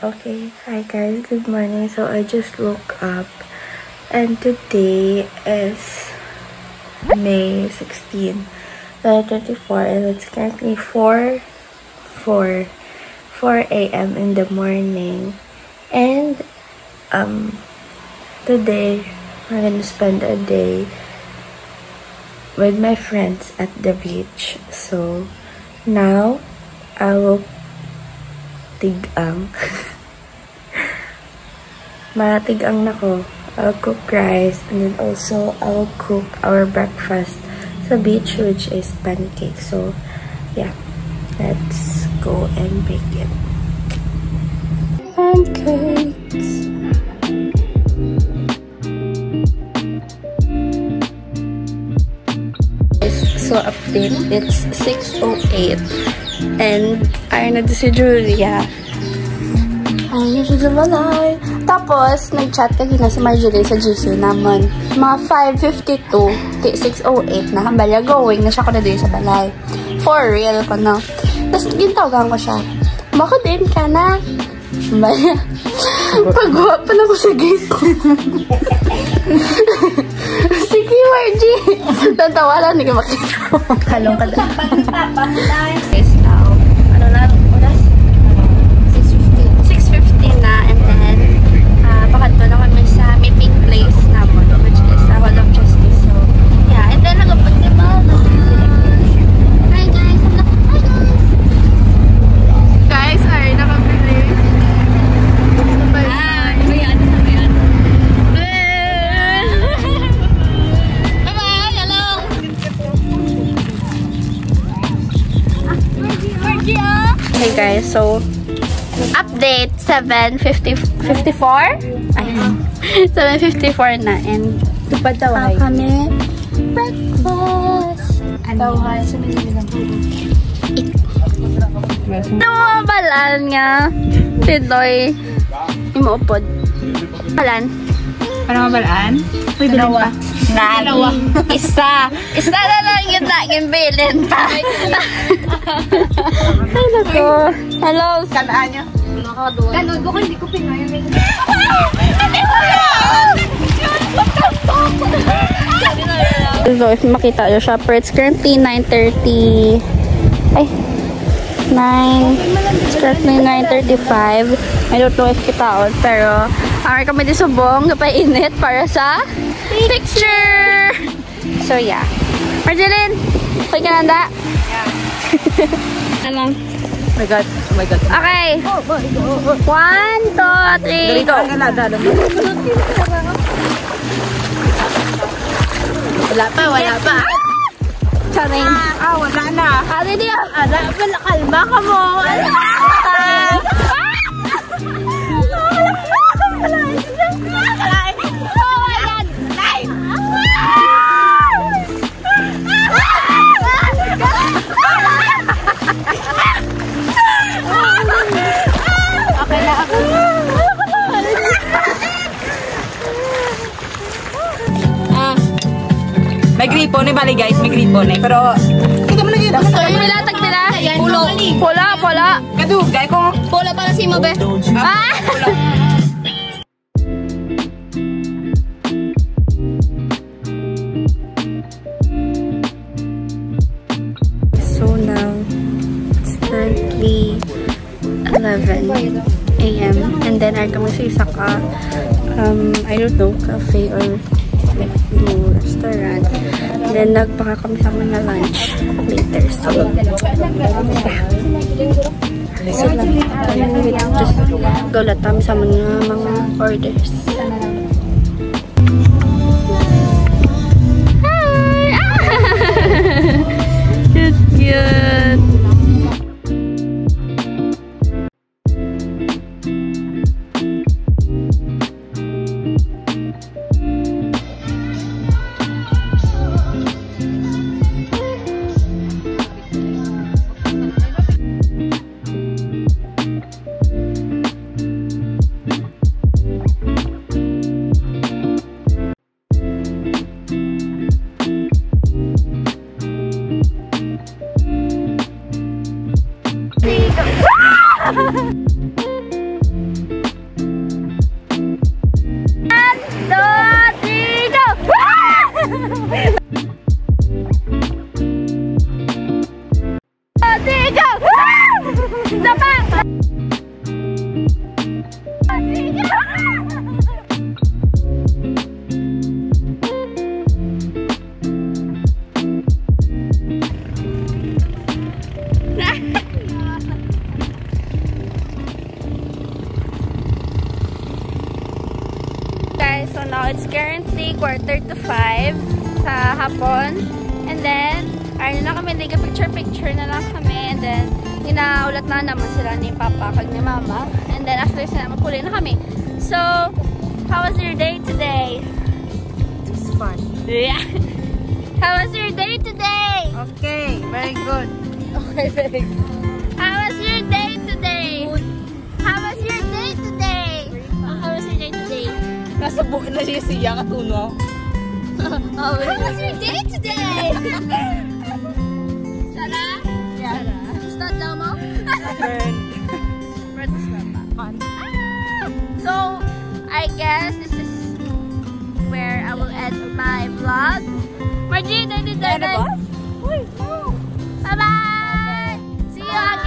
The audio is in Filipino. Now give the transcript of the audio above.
Okay, hi guys, good morning. So I just woke up and today is May 16, 2024 and it's currently 4 a.m. in the morning. And today we're gonna spend a day with my friends at the beach. So now I will matigang na ko. I'll cook rice and then also I'll cook our breakfast sa beach, which is pancake. So yeah, let's go and bake it. Pancakes. So update, it's 6:08 and ayun na si Julia. Ayun na siya sa balay. Tapos, nag-chat kanina si Marjorie sa GC naman. Mga 5:52, 6:08 na. Hambalya, going na siya ko na din sa balay. For real ko na. Tapos, gintawagan ko siya. Baka din ka na. Hambalya. Pagwa pa na ko sa gate. Sige, Margie. Tatawa lang, hindi ka makita. Halong ka na. Guys, now, ano na, oras? 6:15 na, and then, pakanto na kami sa meeting place naman, which is Hall of Justice. So, yeah, and then, nagapag si Mama. Hi, guys. Hi, guys. Guys, ay, nakabili. Hey guys, so update 7:54. Ay, 7:54 na and tupad daw kami breakfast. Ano nga sa Manila? Balan nga. Tidoy imuupod. Balan. Para mabalaan? Dalawa. Dalawa. Isa na lang yun laging bilin pa. Ay, nako. Hello. Kanaan nyo? Ganun ko, hindi ko pinaya. So, if makita nyo siya, it's currently 9:30. Ay, it's currently 9:35. I don't know if kitaon, pero kami di subong, kapainit para sa picture! So, yeah. Marjeline, okay ka nanda? Yeah. Ano? Oh my God. Oh my God. Okay. 1, 2, 3, go. Wala pa, wala pa. Charing. Wala na. Hari niya. Wala pa, kalma ka mo. May gripo ni bali guys, may gripo ni. Pero ito mo lagi. Pilatag nila. Pola. Kadugay ko. Pola para si mo be. So now it's currently 11 a.m. and then I kami sa isa ka I don't know, cafe or no restaurant. And then nagpaka kami sa mga lunch later. So yeah. So lang. Just gulatam sa mga orders. Hi! Cute! 4:45 sa hapon. And then, ayun na kami, picture-picture na lang kami. And then, ginaulat na naman sila ni Papa kag ni Mama. And then, after sila, magpuli na kami. So, how was your day today? It was fun. Yeah. How was your day today? Okay, very good. Okay, very good. How was your day today? Good. How was your day today? How was your day today? Nasa buo na siya katuno. How was your day today? Sarah? Yeah. Start daw mo? Burn. Fun. So, I guess this is where I will end my vlog. Margie, bye-bye! See you again!